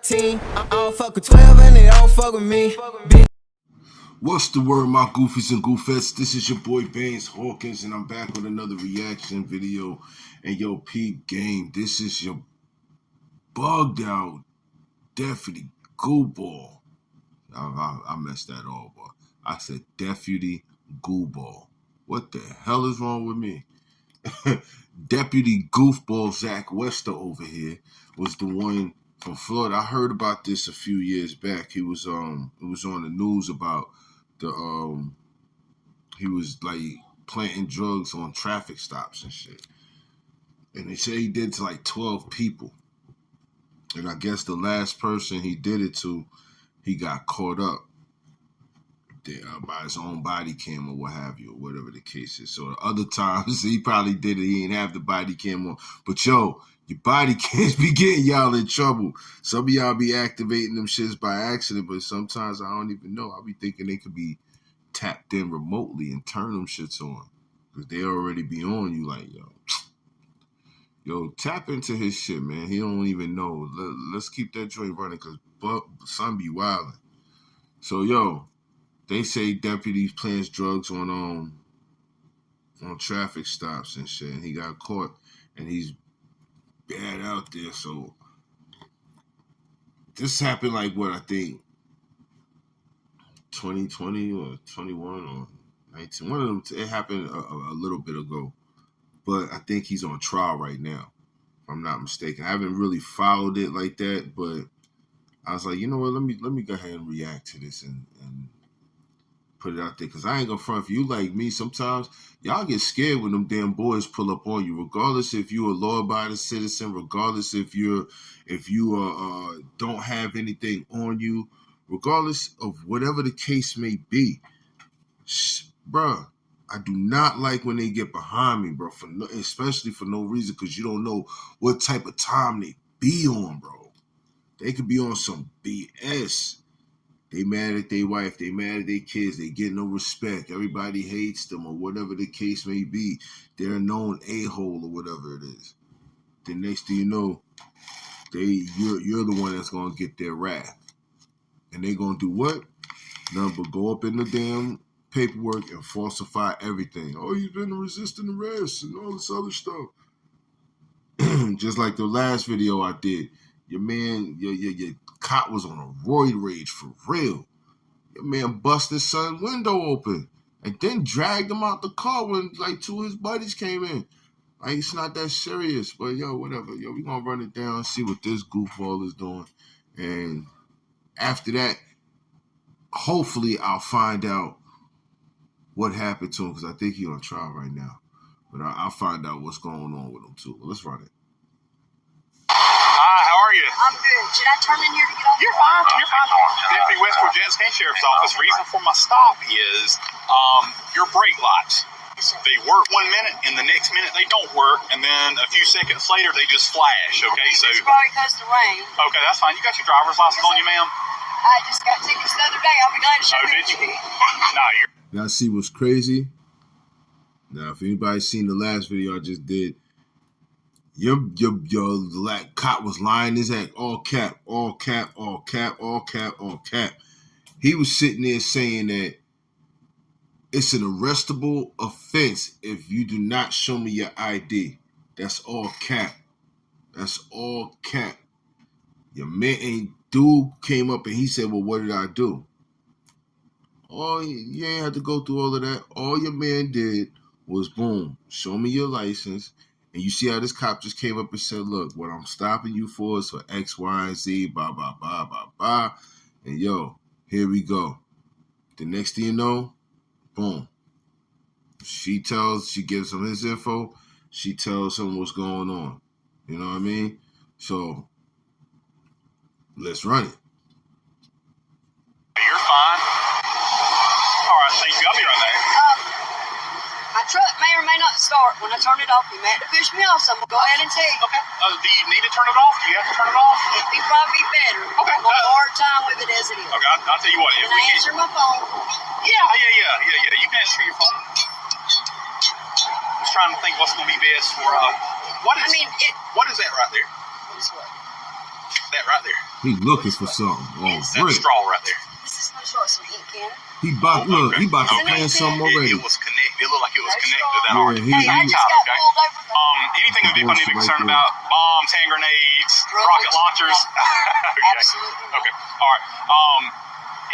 13. I don't fuck with 12 and they don't fuck with me. What's the word, my goofies and goofettes? This is your boy Baines Hawkins, and I'm back with another reaction video. And yo, peep game, this is your bugged out Deputy Gooball. I messed that all up. I said Deputy Gooball. What the hell is wrong with me? Deputy Goofball Zach Wester over here was the one from Florida. I heard about this a few years back. It was on the news about the he was like planting drugs on traffic stops and shit. And they say he did to like 12 people. And I guess the last person he did it to, he got caught up by his own body cam or what have you, or whatever the case is. So the other times he probably did it, he didn't have the body cam on. But yo, your body cams be getting y'all in trouble. Some of y'all be activating them shits by accident, but sometimes I don't even know. I be thinking they could be tapped in remotely and turn them shits on. Because they already be on you like, yo, tap into his shit, man. He don't even know. Let's keep that joint running because son be wilding. So, yo, they say deputies plants drugs on traffic stops and shit, and he got caught, and he's bad out there. So this happened like what I think 2020 or 21 or 19. One of them. It happened a little bit ago, but I think he's on trial right now, if I'm not mistaken. I haven't really followed it like that, but I was like, you know what? Let me go ahead and react to this and put it out there, because I ain't gonna front for you like me. Sometimes y'all get scared when them damn boys pull up on you, regardless if you're a law-abiding citizen, regardless if you don't have anything on you, regardless of whatever the case may be. Bruh, I do not like when they get behind me, bro, especially for no reason, because you don't know what type of time they be on, bro. They could be on some BS. They mad at their wife, they mad at their kids, they get no respect, everybody hates them, or whatever the case may be. They're a known a-hole or whatever it is. The next thing you know, you're the one that's gonna get their wrath. And they gonna do what? Nothing but go up in the damn paperwork and falsify everything. Oh, you've been resisting arrest and all this other stuff. Just like the last video I did. Your man, your cop was on a roid rage for real. Your man busted his son's window open and then dragged him out the car when like two of his buddies came in. Like, it's not that serious, but yo, whatever. Yo, we gonna run it down, see what this goofball is doing. And after that, hopefully I'll find out what happened to him, because I think he's on trial right now. But I'll find out what's going on with him too. Let's run it. How are you? I'm good. Should I turn in here to get off? You're fine. You're fine. Deputy West Virginia County Sheriff's Office. Reason for my stop is your brake lights. They work 1 minute, and the next minute they don't work, and then a few seconds later they just flash. Okay, so it's probably because of the rain. Okay, that's fine. You got your driver's license on you, ma'am? I just got tickets the other day. I'll be glad to show did you? No, you're. Y'all see what's crazy? Now, if anybody's seen the last video I just did, your cop was lying his act, all cap, all cap, all cap, all cap, all cap. He was sitting there saying that it's an arrestable offense if you do not show me your ID. That's all cap. That's all cap. Your man ain't dude came up and he said, well, what did I do? Oh, you ain't had to go through all of that. All your man did was, boom, show me your license. And you see how this cop just came up and said, look, what I'm stopping you for is for X, Y, and Z, blah, blah, blah, blah, blah. And yo, here we go. The next thing you know, boom. She gives him his info. She tells him what's going on. You know what I mean? So, let's run it. You're fine. All right, thank you. I'll be right there. My truck may or may not start. When I turn it off, you may have to push me off, so I'm going to go ahead and see. Okay. Do you need to turn it off? Do you have to turn it off? It'd probably be better. Okay. I'm having a hard time with it as it is. Okay, I'll tell you what. Can I answer my phone? Yeah. You can answer your phone. I was trying to think what's going to be best for, what is that right there? What is what? That right there. He looking for something. Oh, That's a great. straw right there. This is no short some ink can. He about Okay. he about to Okay. plan something already. It was connected. It looked like it was No connected to that straw. arch. Yeah, Hey, I Same just time, got okay? pulled over. Anything the vehicle need to be Bullshit concerned right there. about? Bombs, hand grenades, rocket launchers. Okay. Absolutely. Okay. All right.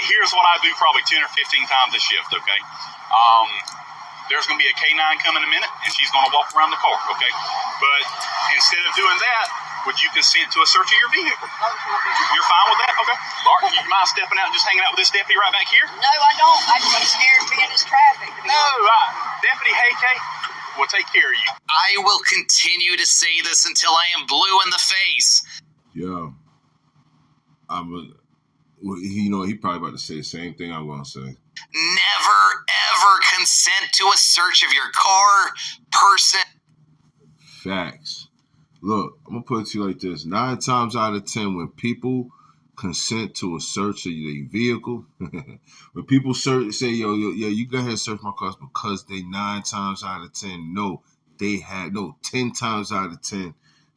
Here's what I do probably 10 or 15 times a shift. Okay. There's going to be a K9 coming in a minute, and she's going to walk around the car. Okay. But instead of doing that, would you consent to a search of your vehicle? You're fine with that? Okay. All right. You mind stepping out and just hanging out with this deputy right back here? No, I don't. I'm scared of being in this traffic. No, Deputy Hayke will take care of you. I will continue to say this until I am blue in the face. Yo, he probably about to say the same thing I'm gonna say. Never, ever consent to a search of your car, person. Facts. Look, I'm gonna put it to you like this: 9 times out of 10, when people consent to a search of their vehicle, when people say, yo, you go ahead and search my car, because they 9 times out of 10 know 10 times out of 10,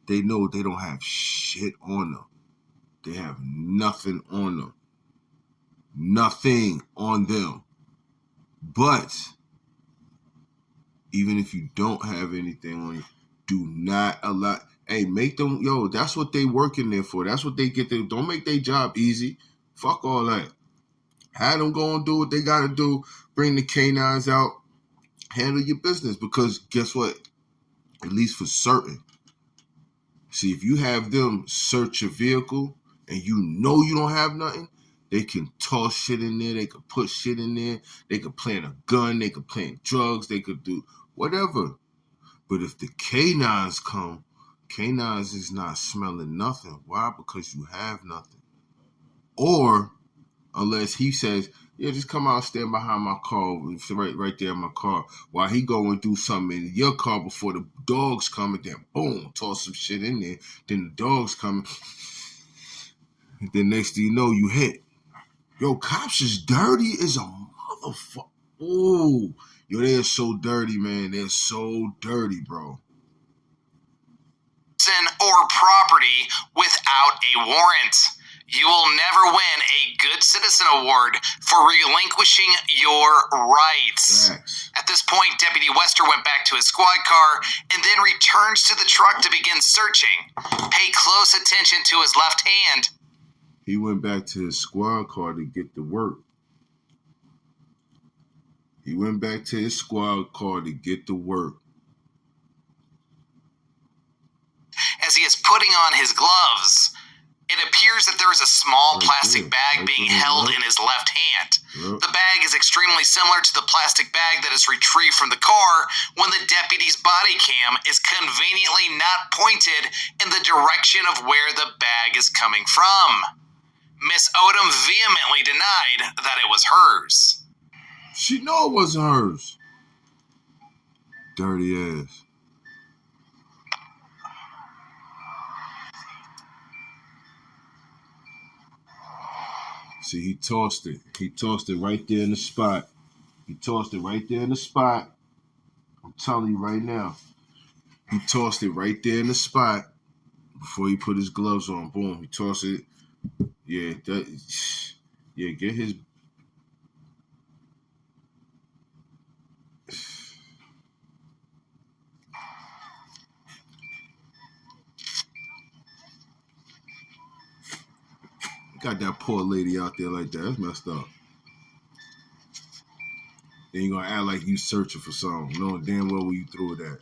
they know they don't have shit on them. They have nothing on them. Nothing on them. But even if you don't have anything on you, do not allow. Hey, make them, that's what they working there for. That's what they get there. Don't make their job easy. Fuck all that. Have them go and do what they got to do. Bring the canines out. Handle your business. Because guess what? At least for certain. See, if you have them search your vehicle and you know you don't have nothing, they can toss shit in there. They could put shit in there. They could plant a gun. They could plant drugs. They could do whatever. But if the canines come, canines is not smelling nothing. Why? Because you have nothing. Or unless he says, yeah, just come out, stand behind my car, right there in my car, while he go and do something in your car before the dogs come, and then boom, toss some shit in there. Then the dogs come, and then next thing you know, you hit. Yo, cops is dirty as a motherfucker. Ooh, yo, they're so dirty, man. They're so dirty, bro. Or property without a warrant. You will never win a Good Citizen Award for relinquishing your rights. Facts. At this point, Deputy Wester went back to his squad car and then returns to the truck to begin searching. Pay close attention to his left hand. He went back to his squad car to get to work. He went back to his squad car to get to work. As he is putting on his gloves, it appears that there is a small plastic bag being held in his left hand. Yep. The bag is extremely similar to the plastic bag that is retrieved from the car when the deputy's body cam is conveniently not pointed in the direction of where the bag is coming from. Miss Odom vehemently denied that it was hers. She know it wasn't hers. Dirty ass. See, he tossed it. He tossed it right there in the spot. He tossed it right there in the spot. I'm telling you right now. He tossed it right there in the spot before he put his gloves on. Boom. He tossed it. Yeah, get his. Got that poor lady out there like that. That's messed up. Then you gonna act like you searching for something, knowing damn well where you threw it at.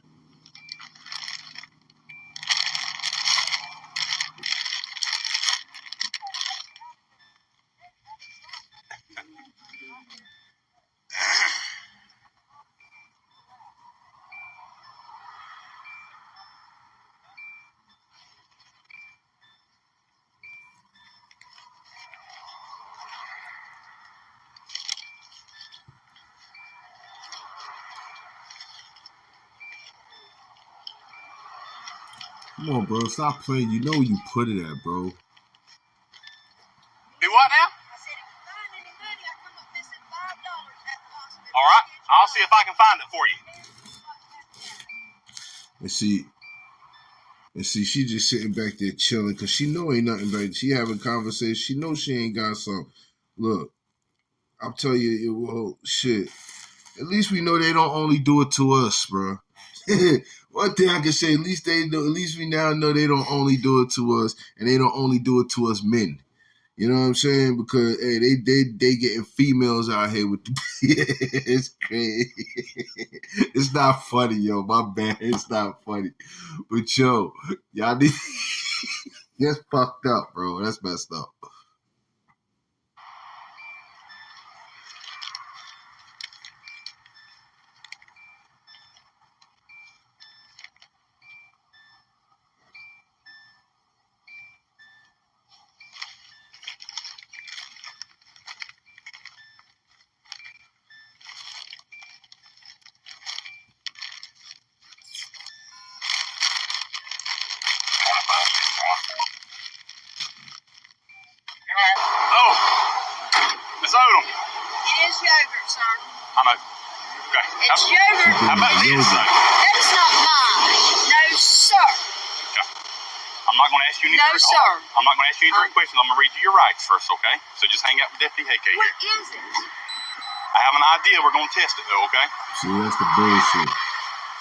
Come on, bro. Stop playing. You know where you put it at, bro. Do what now? I said, if you find any money, I come up missing $5 at the hospital. All right. I'll see if I can find it for you. And see, And see, she just sitting back there chilling because she know ain't nothing back. She having conversation. She know she ain't got some. Look, I'll tell you, well, shit. At least we know they don't only do it to us, bro. One thing I can say, at least they know. At least we now know they don't only do it to us, and they don't only do it to us men. You know what I'm saying? Because hey, they getting females out here with the it's crazy. It's not funny, yo. My bad. It's not funny. But yo, y'all need that's fucked up, bro. That's messed up. Oh, Miss Odom. It is yogurt, sir. I know. Okay. It's yogurt. How about this? Yogurt. That is not mine. No, sir. Okay. I'm not going to ask you any No, sir. I'm not going to ask you any direct questions. I'm going to read you your rights first, okay? So just hang out with Deputy AK here. What is it? I have an idea. We're going to test it, though, okay? See, that's the bullshit.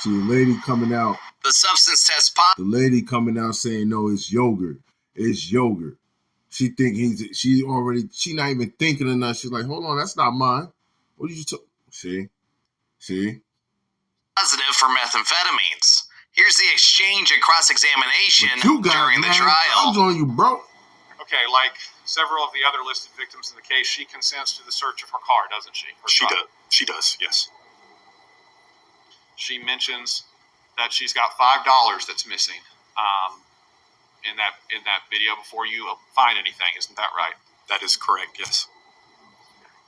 See, the lady coming out. The substance test The lady coming out saying, no, it's yogurt. It's yogurt. She think she not even thinking enough. She's like, hold on, that's not mine. What did you talk? See? positive for methamphetamines. Here's the exchange and cross-examination during the trial. I'm on you, bro. Okay, like several of the other listed victims in the case, she consents to the search of her car, doesn't she? She does, yes. She mentions that she's got $5 that's missing in that video before you find anything. Isn't that right? That is correct, yes.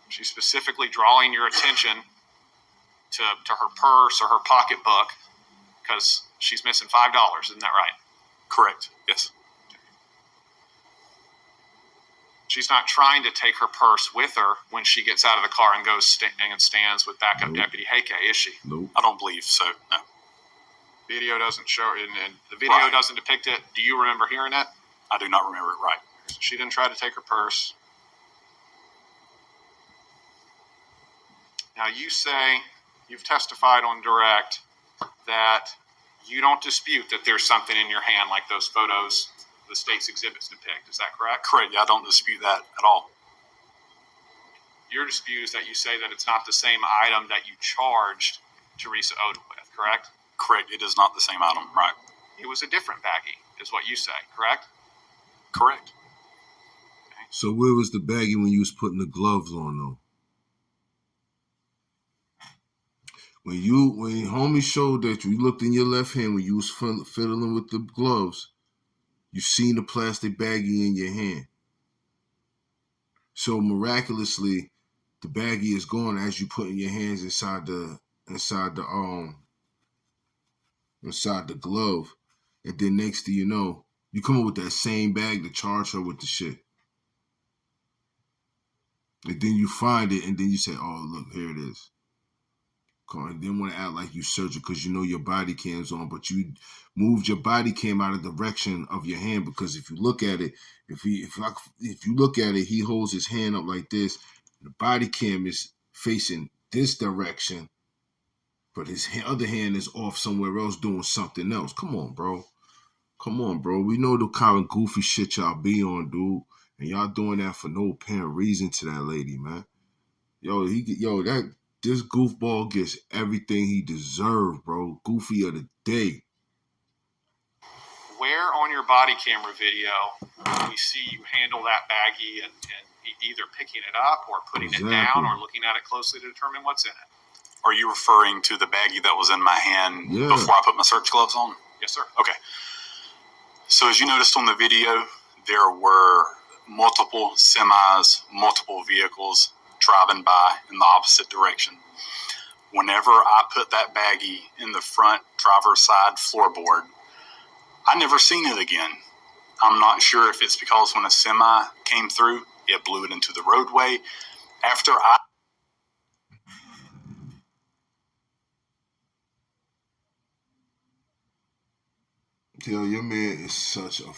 She's specifically drawing your attention to her purse or her pocketbook because she's missing $5. Isn't that right? Correct, yes. She's not trying to take her purse with her when she gets out of the car and goes and stands with backup Deputy Heike, is she? Nope. I don't believe so, no. Video doesn't show it, and the video doesn't depict it. Do you remember hearing it? I do not remember it right. She didn't try to take her purse. Now you say, you've testified on direct that you don't dispute that there's something in your hand like those photos the state's exhibits depict. Is that correct? Correct, yeah, I don't dispute that at all. Your dispute is that you say that it's not the same item that you charged Teresa Odom with, correct? Correct, it is not the same item, right. It was a different baggie, is what you say, correct? Correct. So where was the baggie when you was putting the gloves on, though? When homie showed that you looked in your left hand when you was fiddling with the gloves, you seen the plastic baggie in your hand. So miraculously, the baggie is gone as you putting your hands inside the glove, and then next thing you know, you come up with that same bag to charge her with the shit. And then you find it, and then you say, "Oh, look, here it is." And then want to act like you searching because you know your body cam's on, but you moved your body cam out of the direction of your hand because if you look at it, if you look at it, he holds his hand up like this. The body cam is facing this direction, but his other hand is off somewhere else doing something else. Come on, bro. We know the kind of goofy shit y'all be on, dude, and y'all doing that for no apparent reason to that lady, man. This goofball gets everything he deserved, bro. Goofy of the day. Where on your body camera video do we see you handle that baggie and either picking it up or putting it down or looking at it closely to determine what's in it? Are you referring to the baggie that was in my hand before I put my search gloves on? Yes, sir. Okay. So as you noticed on the video, there were multiple semis, multiple vehicles driving by in the opposite direction. Whenever I put that baggie in the front driver's side floorboard, I never seen it again. I'm not sure if it's because when a semi came through, it blew it into the roadway. After I Yo, your man is such a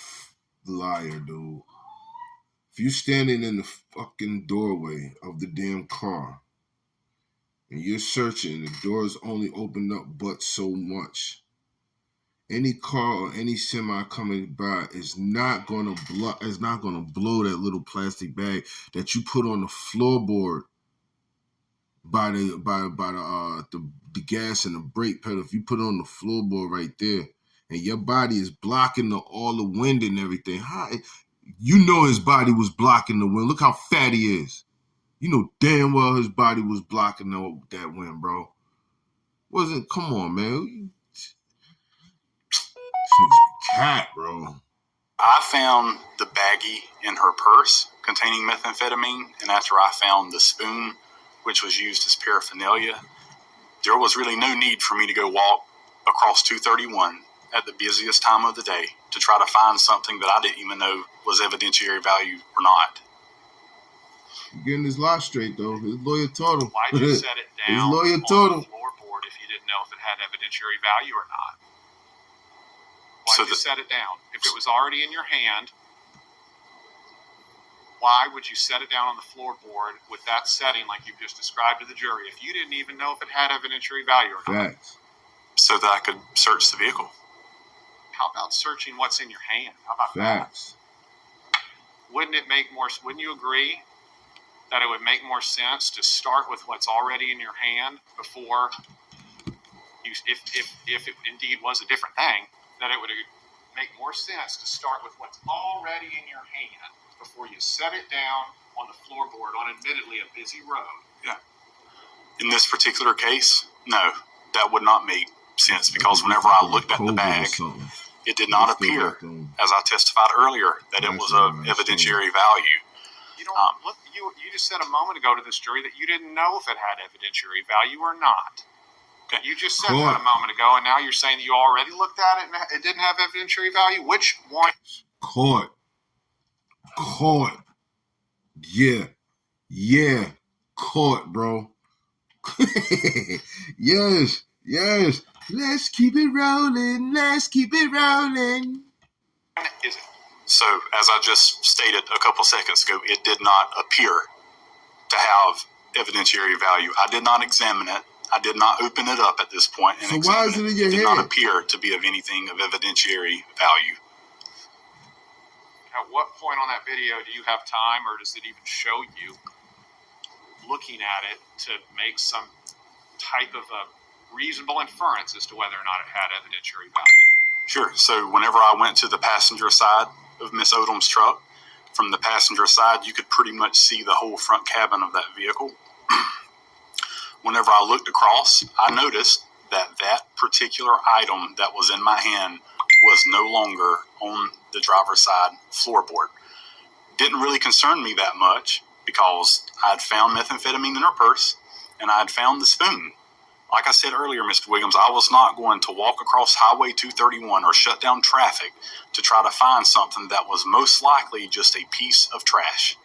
liar, dude. If you standing in the fucking doorway of the damn car and you're searching, the doors only open up but so much. Any car or any semi coming by is not gonna blow that little plastic bag that you put on the floorboard by the gas and the brake pedal. If you put it on the floorboard right there, and your body is blocking all the wind and everything, you know his body was blocking the wind. Look how fat he is. You know damn well his body was blocking that wind, bro. Come on, man. This nigga's cat, bro. I found the baggie in her purse containing methamphetamine, and after I found the spoon, which was used as paraphernalia, there was really no need for me to go walk across 231 at the busiest time of the day to try to find something that I didn't even know was evidentiary value or not. You're getting his lie straight, though. His lawyer told him. Why'd you set it down His lawyer on told the him. floorboard if you didn't know if it had evidentiary value or not? Why'd you set it down? If it was already in your hand, why would you set it down on the floorboard with that setting like you've just described to the jury if you didn't even know if it had evidentiary value or not? Facts. So that I could search the vehicle. How about searching what's in your hand? How about Facts. that? Wouldn't you agree that it would make more sense to start with what's already in your hand before you, if it indeed was a different thing, that it would make more sense to start with what's already in your hand before you set it down on the floorboard on admittedly a busy road? Yeah. In this particular case, no, that would not make sense because whenever I looked at the bag, it did not appear, as I testified earlier, that it was of evidentiary value. You just said a moment ago to this jury that you didn't know if it had evidentiary value or not. Okay. You just said that a moment ago, and now you're saying that you already looked at it and it didn't have evidentiary value? Which one? Caught. Yeah. Caught, bro. Yes. Let's keep it rolling. Is it? So, as I just stated a couple seconds ago, it did not appear to have evidentiary value. I did not examine it. I did not open it up at this point and so why is it in your head? It did not appear to be of anything of evidentiary value. At what point on that video do you have time, or does it even show you looking at it to make some type of a reasonable inference as to whether or not it had evidentiary value? Sure. So whenever I went to the passenger side of Miss Odom's truck, from the passenger side, you could pretty much see the whole front cabin of that vehicle. Whenever I looked across, I noticed that particular item that was in my hand was no longer on the driver's side floorboard. Didn't really concern me that much because I had found methamphetamine in her purse and I had found the spoon. Like I said earlier, Mr. Williams, I was not going to walk across Highway 231 or shut down traffic to try to find something that was most likely just a piece of trash.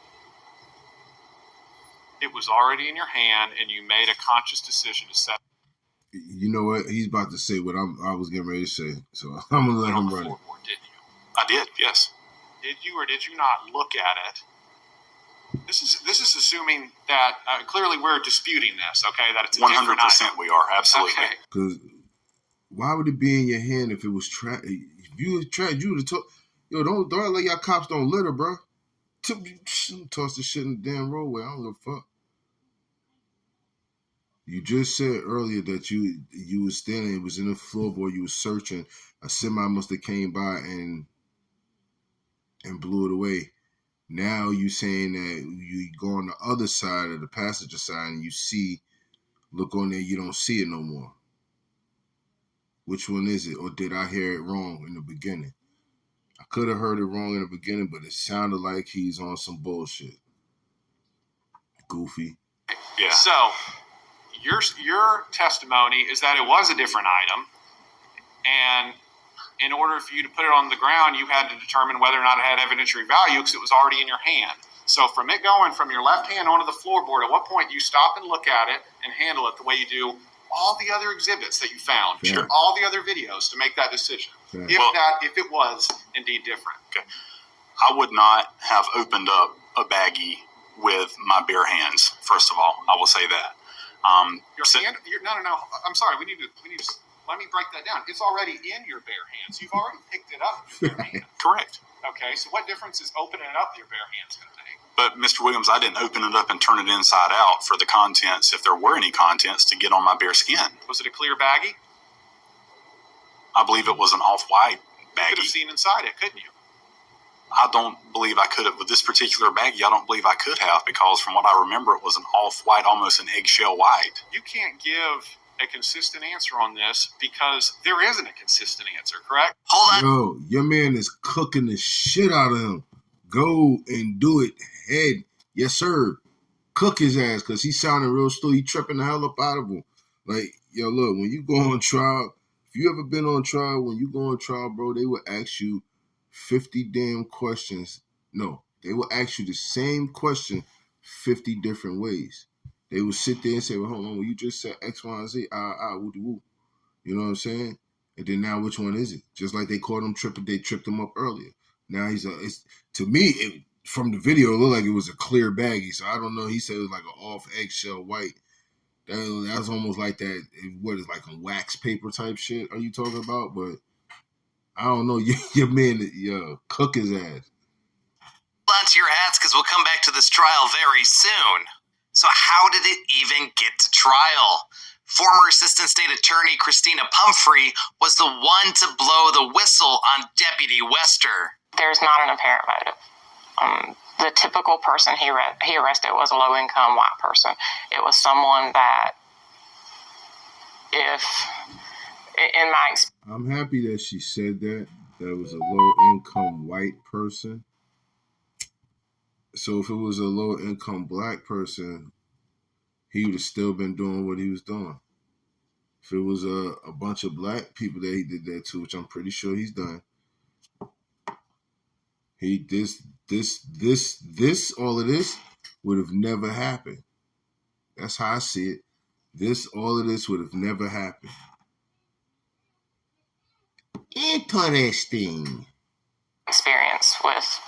It was already in your hand, and you made a conscious decision to set. You know what? He's about to say what I was getting ready to say, so I'm gonna let him run it. Didn't you? I did, yes. Did you or did you not look at it? This is assuming that clearly we're disputing this. Okay, that it's a 100% we are, absolutely. Because why would it be in your hand if it was trash? If you was trash, you would have told. Yo, don't let y'all cops don't litter, bro. Toss the shit in the damn roadway. I don't give a fuck. You just said earlier that you was standing, it was in the floorboard, you was searching. A semi must have came by and blew it away. Now you saying that you go on the other side of the passenger side and you look on there, you don't see it no more. Which one is it? Or did I hear it wrong in the beginning? I could have heard it wrong in the beginning, but it sounded like he's on some bullshit. Goofy. Yeah. So your testimony is that it was a different item, and in order for you to put it on the ground, you had to determine whether or not it had evidentiary value because it was already in your hand. So from it going from your left hand onto the floorboard, at what point do you stop and look at it and handle it the way you do all the other exhibits that you found, Yeah. check all the other videos to make that decision. Yeah. If it was indeed different. Okay. I would not have opened up a baggie with my bare hands. First of all, I will say that. No. I'm sorry. We need to. Let me break that down. It's already in your bare hands. You've already picked it up with your bare hands. Correct. Okay. So what difference is opening it up with your bare hands going to make? But Mr. Williams, I didn't open it up and turn it inside out for the contents, if there were any contents, to get on my bare skin. Was it a clear baggie? I believe it was an off-white You could have baggie. seen inside it, couldn't you? I don't believe I could have. With this particular baggie, I don't believe I could have, because from what I remember, it was an off-white, almost an eggshell white. You can't give a consistent answer on this because there isn't a consistent answer, correct? Hold on. Yo, your man is cooking the shit out of him. Go and do it, head. Yes, sir. Cook his ass, because he sounding real stupid. He tripping the hell up out of him. Like, yo, look, when you go on trial, if you ever been on trial, when you go on trial, bro, they will ask you 50 damn questions. No, they will ask you the same question 50 different ways. They will sit there and say, well, hold on, well, you just said X, Y, and Z, woo. You know what I'm saying? And then now which one is it? Just like they caught him tripping, they tripped him up earlier. Now to me, from the video, it looked like it was a clear baggie. So I don't know. He said it was like an off eggshell white. That was almost like that. What is like a wax paper type shit? Are you talking about? But I don't know. Your man, cook his ass. Hold on to your hats, because we'll come back to this trial very soon. So how did it even get to trial? Former Assistant State Attorney Christina Pumphrey was the one to blow the whistle on Deputy Wester. There's not an apparent motive. The typical person he arrested was a low-income white person. It was someone that, in my experience, I'm happy that she said that was a low-income white person. So if it was a low-income black person, he would have still been doing what he was doing. If it was a bunch of black people that he did that to, which I'm pretty sure he's done, all of this would have never happened. That's how I see it. All of this would have never happened. Interesting. experience with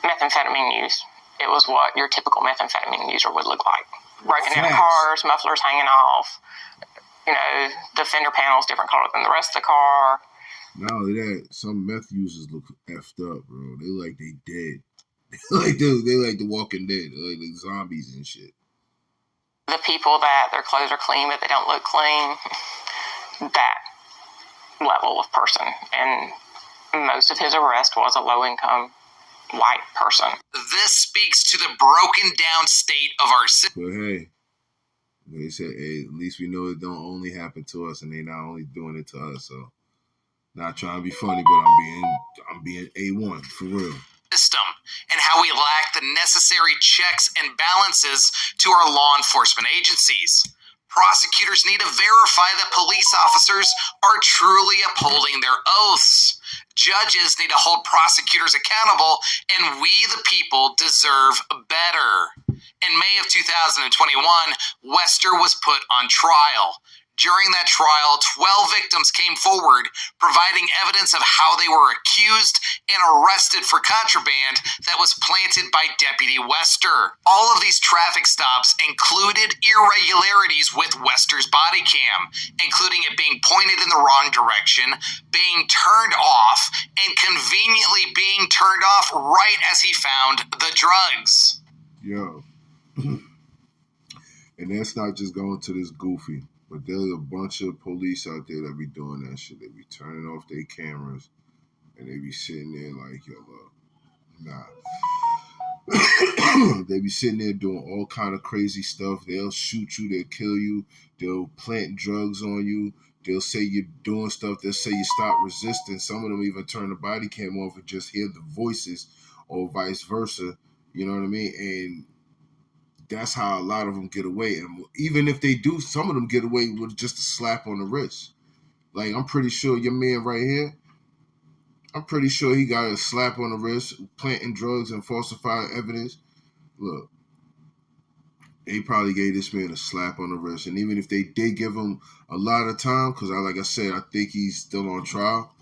methamphetamine use, it was what your typical methamphetamine user would look like. Breaking into cars, mufflers hanging off, the fender panels different color than the rest of the car. Not only that, some meth users look effed up, bro. They like they dead. they like the Walking Dead. They like the zombies and shit. The people that their clothes are clean but they don't look clean, that level of person. And most of his arrest was a low-income white person. This speaks to the broken down state of our system. But hey, they said, hey, at least we know it don't only happen to us, and they not only doing it to us. So, not trying to be funny, but I'm being A1 for real. System and how we lack the necessary checks and balances to our law enforcement agencies. Prosecutors need to verify that police officers are truly upholding their oaths. Judges need to hold prosecutors accountable, and we, the people, deserve better. In May of 2021, Wester was put on trial. During that trial, 12 victims came forward, providing evidence of how they were accused and arrested for contraband that was planted by Deputy Wester. All of these traffic stops included irregularities with Wester's body cam, including it being pointed in the wrong direction, being turned off, and conveniently being turned off right as he found the drugs. Yo. And that's not just going to this goofy. But there's a bunch of police out there that be doing that shit. They be turning off their cameras and they be sitting there like, yo, nah. They be sitting there doing all kind of crazy stuff. They'll shoot you, they'll kill you, they'll plant drugs on you, they'll say you're doing stuff, they'll say you stop resisting. Some of them even turn the body cam off and just hear the voices or vice versa. You know what I mean? And that's how a lot of them get away. And even if they do, some of them get away with just a slap on the wrist. Like, I'm pretty sure your man right here, I'm pretty sure he got a slap on the wrist, planting drugs and falsifying evidence. Look, They probably gave this man a slap on the wrist. And even if they did give him a lot of time, because like I said, I think he's still on trial.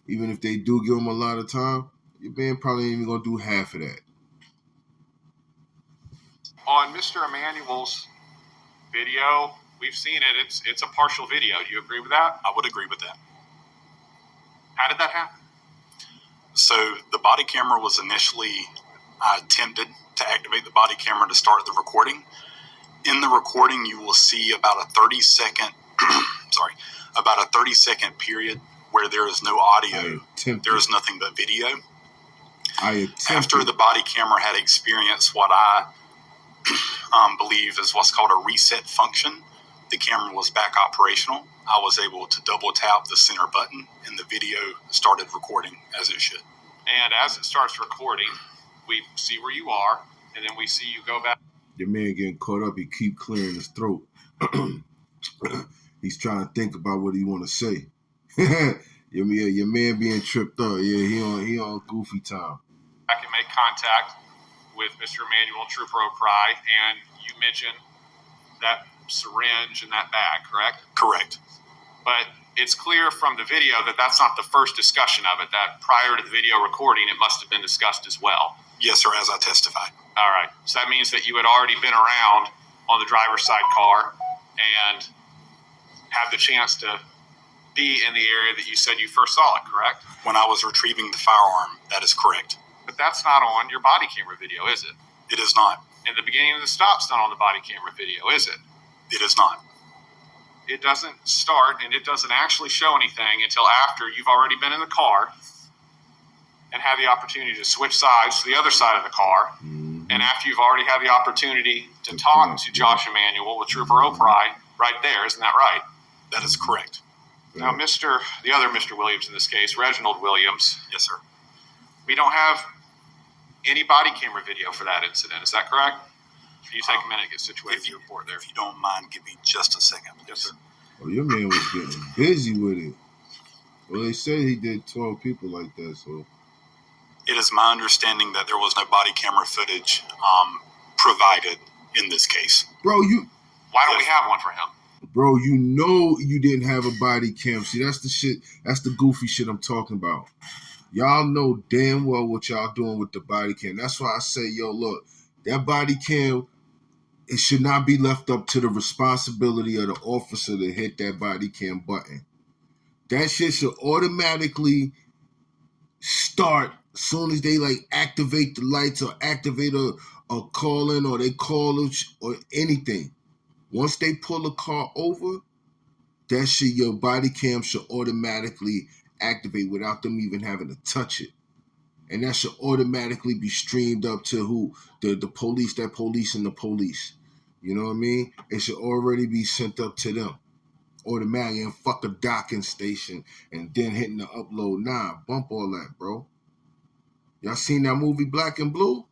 Even if they do give him a lot of time, your man probably ain't even going to do half of that. On Mr. Emanuel's video, we've seen it. It's a partial video. Do you agree with that? I would agree with that. How did that happen? So the body camera was initially, I attempted to activate the body camera to start the recording. In the recording, you will see about a 30-second, about a 30-second period where there is no audio. There is nothing but video. After the body camera had experienced what I believe is what's called a reset function, the camera was back operational. I was able to double tap the center button and the video started recording as it should. And as it starts recording, we see where you are, and then we see you go back. Your man getting caught up, he keep clearing his throat. He's trying to think about what he want to say. your man being tripped up. Yeah, he on goofy time. I can make contact with Mr. Emanuel Trooper O'Pry, and you mentioned that syringe in that bag, correct? Correct. But it's clear from the video that that's not the first discussion of it, that prior to the video recording, it must have been discussed as well. Yes, sir, as I testified. All right. So that means that you had already been around on the driver's side car and had the chance to be in the area that you said you first saw it, correct? When I was retrieving the firearm, that is correct. But that's not on your body camera video, is it? It is not. And the beginning of the stop's not on the body camera video, is it? It is not. It doesn't start and it doesn't actually show anything until after you've already been in the car and had the opportunity to switch sides to the other side of the car. Mm-hmm. And after you've already had the opportunity to talk to Josh Emanuel with Trooper O'Pry right there, isn't that right? That is correct. Now, the other Mr. Williams in this case, Reginald Williams. Yes, sir. We don't have any body camera video for that incident. Is that correct? Can you take a minute to get situated to report there? If you don't mind, give me just a second. Yes, sir. Oh, your man was getting busy with it. Well, they said he did 12 people like that, so. It is my understanding that there was no body camera footage provided in this case. Bro, why don't we have one for him? Bro, you know you didn't have a body cam. See, that's the shit. That's the goofy shit I'm talking about. Y'all know damn well what y'all doing with the body cam. That's why I say, yo, look, that body cam, it should not be left up to the responsibility of the officer to hit that body cam button. That shit should automatically start as soon as they activate the lights or activate a call in or they call it or anything. Once they pull a car over, that shit, your body cam should automatically activate without them even having to touch it. And that should automatically be streamed up to who? The police, that police and the police. You know what I mean? It should already be sent up to them. Automatically, and fuck a docking station and then hitting the upload. Nah, bump all that, bro. Y'all seen that movie Black and Blue?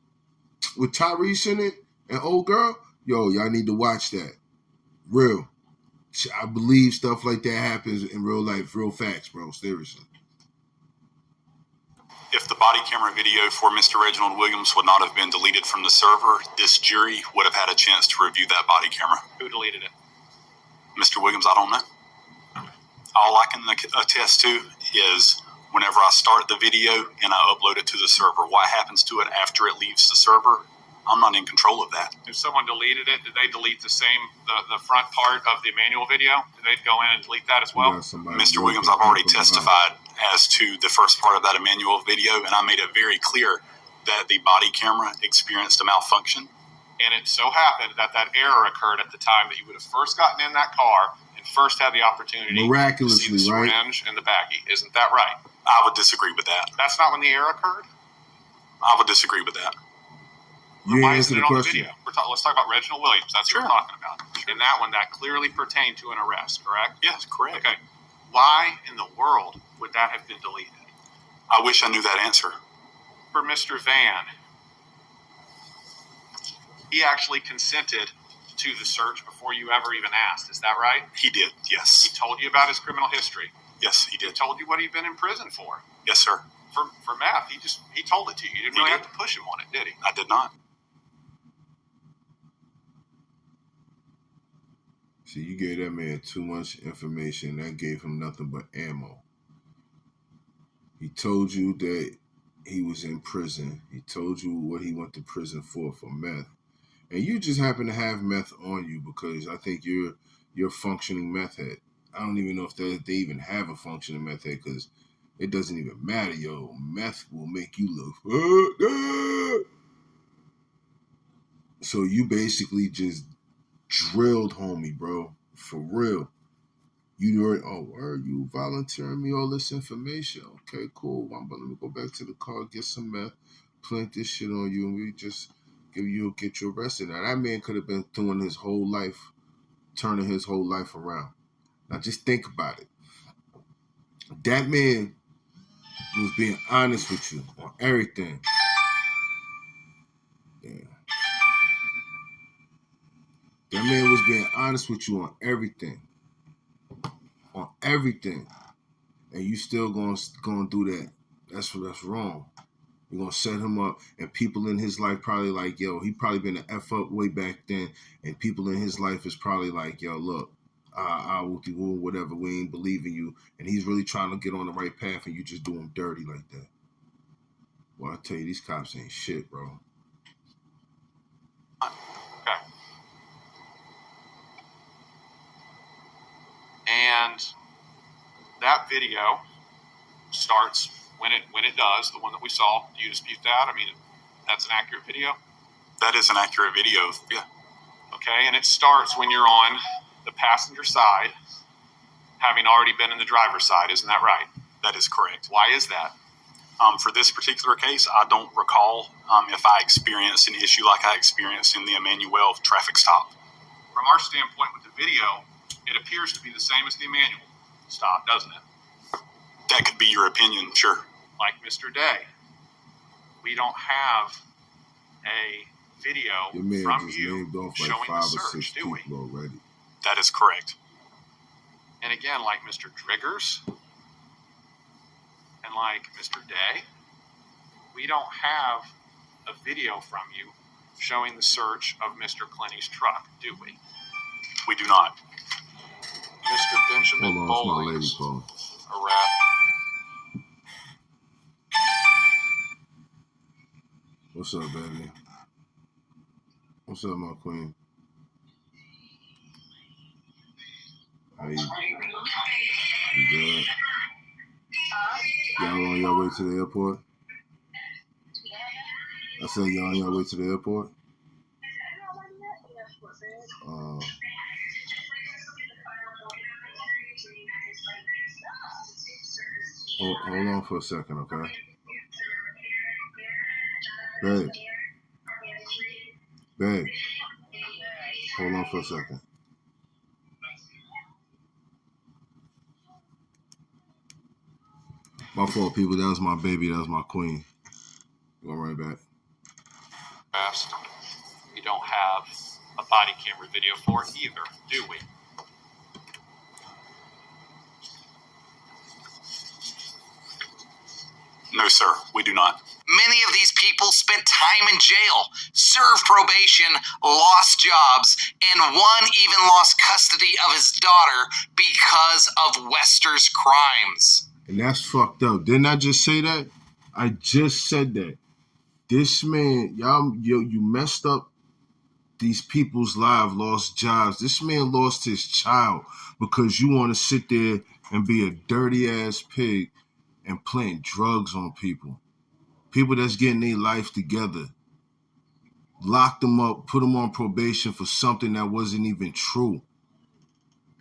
With Tyrese in it and old girl? Yo, y'all need to watch that. Real. I believe stuff like that happens in real life. Real facts, bro. Seriously. If the body camera video for Mr. Reginald Williams would not have been deleted from the server, this jury would have had a chance to review that body camera. Who deleted it? Mr. Williams, I don't know. All I can attest to is whenever I start the video and I upload it to the server, what happens to it after it leaves the server, I'm not in control of that. If someone deleted it, did they delete the front part of the manual video? Did they go in and delete that as well? Mr. Williams, I've already testified as to the first part of that Emanuel video, and I made it very clear that the body camera experienced a malfunction. And it so happened that error occurred at the time that you would have first gotten in that car and first had the opportunity to see the syringe and the baggie. Isn't that right? I would disagree with that. That's not when the error occurred? I would disagree with that. Why isn't it on the video? Let's talk about Reginald Williams. That's what we're talking about. Sure. In that one, that clearly pertained to an arrest, correct? Yes, correct. Okay. Why in the world would that have been deleted? I wish I knew that answer. For Mr. Van, he actually consented to the search before you ever even asked. Is that right? He did, yes. He told you about his criminal history. Yes, he did. He told you what he'd been in prison for. Yes, sir. For meth, he told it to you. You didn't really have to push him on it, did he? I did not. See, you gave that man too much information. That gave him nothing but ammo. He told you that he was in prison. He told you what he went to prison for meth. And you just happen to have meth on you because I think you're a functioning meth head. I don't even know if they even have a functioning meth head because it doesn't even matter, yo. Meth will make you look. So you basically just drilled homie, bro. For real. You know, are you volunteering me all this information? Okay, cool. Let me go back to the car, get some meth, plant this shit on you, and we just get you arrested. Now, that man could have been doing his whole life, turning his whole life around. Now, just think about it. That man was being honest with you on everything. Yeah. That man was being honest with you on everything. On everything. And you still going do that. That's wrong. You're going to set him up, and people in his life probably like, yo, he probably been an F up way back then, and people in his life is probably like, yo, look, I will do whatever, we ain't believing you, and he's really trying to get on the right path, and you just do him dirty like that. Well, I tell you, these cops ain't shit, bro. Okay. And that video starts when it does, the one that we saw. Do you dispute that? I mean, that's an accurate video? That is an accurate video, yeah. Okay, and it starts when you're on the passenger side, having already been in the driver's side. Isn't that right? That is correct. Why is that? For this particular case, I don't recall if I experienced an issue like I experienced in the Emmanuel traffic stop. From our standpoint with the video, it appears to be the same as the Emmanuel stop, doesn't it? That could be your opinion, sure. Like Mr. Day, we don't have a video from you showing the search, do we? Already. That is correct. And again, like Mr. Driggers and like Mr. Day, we don't have a video from you showing the search of Mr. Clenny's truck, do we? We do not. Mr. Benjamin Bowling's arrest. What's up, baby? What's up, my queen? How you? You good? Y'all on your way to the airport? I said y'all on your way to the airport? Hold on for a second, okay? Babe. Hold on for a second. My fault, people. That was my baby. That was my queen. Go right back. We don't have a body camera video for it either, do we? No, sir, we do not. Many of these people spent time in jail, served probation, lost jobs, and one even lost custody of his daughter because of Wester's crimes. And that's fucked up. Didn't I just say that? I just said that. This man, you messed up these people's lives, lost jobs. This man lost his child because you want to sit there and be a dirty ass pig and plant drugs on people. People that's getting their life together. Lock them up, put them on probation for something that wasn't even true.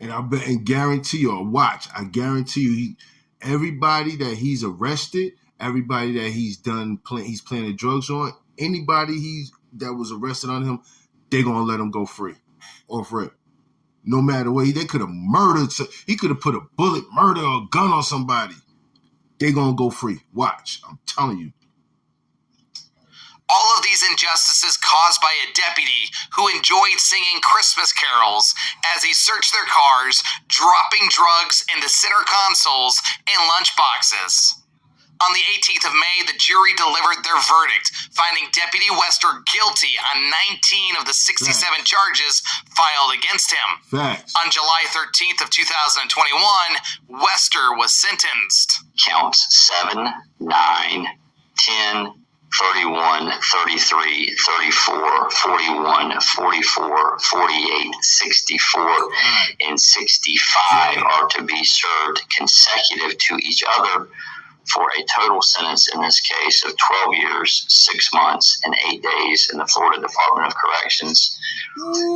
And I guarantee you, I guarantee you, everybody that he's arrested, everybody that he's planted drugs on, anybody that was arrested on him, they're gonna let him go free, off rip. No matter what, they could have murdered. He could have put a bullet, murder, or a gun on somebody. They're gonna go free. Watch, I'm telling you. All of these injustices caused by a deputy who enjoyed singing Christmas carols as he searched their cars, dropping drugs into center consoles and lunch boxes. On the 18th of May, the jury delivered their verdict, finding Deputy Wester guilty on 19 of the 67 charges filed against him. Facts. On July 13th of 2021, Wester was sentenced. Counts 7, 9, 10, 31, 33, 34, 41, 44, 48, 64, and 65 are to be served consecutive to each other for a total sentence in this case of 12 years, 6 months, and 8 days in the Florida Department of Corrections.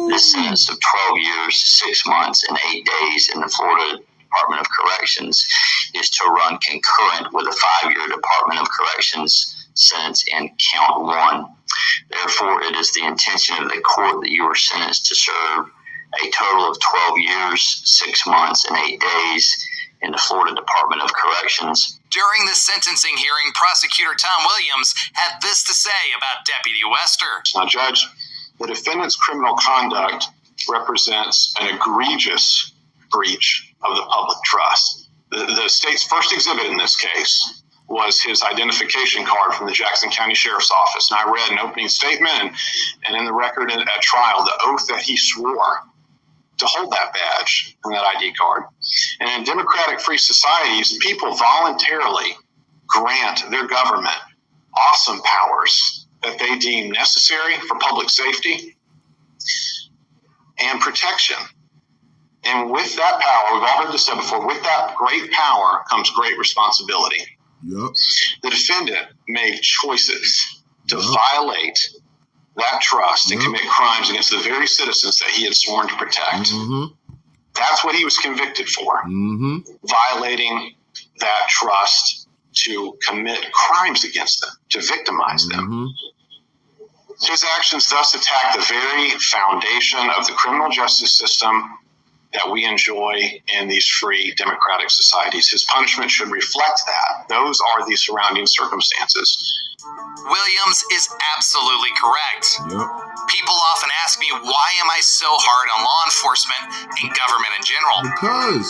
This sentence of 12 years, 6 months, and 8 days in the Florida Department of Corrections is to run concurrent with a 5-year Department of Corrections sentence in count 1. Therefore, it is the intention of the court that you are sentenced to serve a total of 12 years, 6 months, and 8 days in the Florida Department of Corrections. During the sentencing hearing, Prosecutor Tom Williams had this to say about Deputy Wester. Now, Judge, the defendant's criminal conduct represents an egregious breach of the public trust. The state's first exhibit in this case was his identification card from the Jackson County Sheriff's Office. And I read an opening statement and in the record at trial, the oath that he swore to hold that badge and that ID card. And in democratic free societies, people voluntarily grant their government awesome powers that they deem necessary for public safety and protection. And with that power, we've all heard this said before, with that great power comes great responsibility. Yep. The defendant made choices to violate that trust and commit crimes against the very citizens that he had sworn to protect. That's what he was convicted for. Violating that trust to commit crimes against them, to victimize them. His actions thus attack the very foundation of the criminal justice system that we enjoy in these free democratic societies. His punishment should reflect that. Those are the surrounding circumstances. Williams is absolutely correct. Yep. People often ask me, why am I so hard on law enforcement and government in general?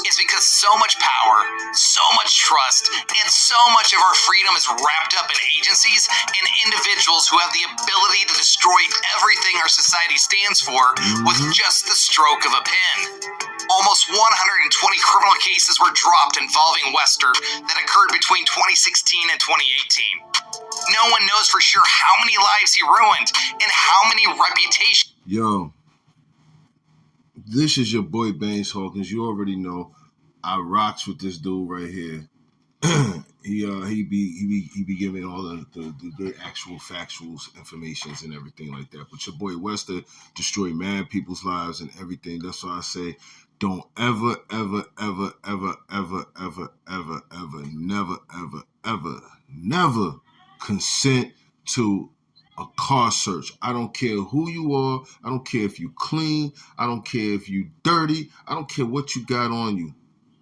It's because so much power, so much trust, and so much of our freedom is wrapped up in agencies and individuals who have the ability to destroy everything our society stands for with just the stroke of a pen. Almost 120 criminal cases were dropped involving Wester that occurred between 2016 and 2018. No one knows for sure how many lives he ruined and how many reputations. Yo, this is your boy Baines Hawkins. You already know I rocks with this dude right here. he be giving all the actual factuals informations and everything like that. But your boy Wester destroyed mad people's lives and everything. That's why I say, don't ever, never consent to a car search. I don't care who you are. I don't care if you clean. I don't care if you dirty. I don't care what you got on you.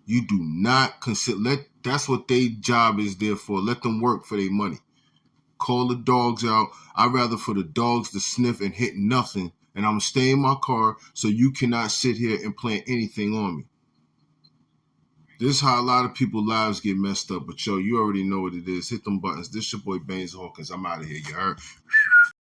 You do not consent. That's what their job is there for. Let them work for their money. Call the dogs out. I'd rather for the dogs to sniff and hit nothing. And I'm going to stay in my car so you cannot sit here and plant anything on me. This is how a lot of people's lives get messed up. But, yo, you already know what it is. Hit them buttons. This your boy Baines Hawkins. I'm out of here. You heard?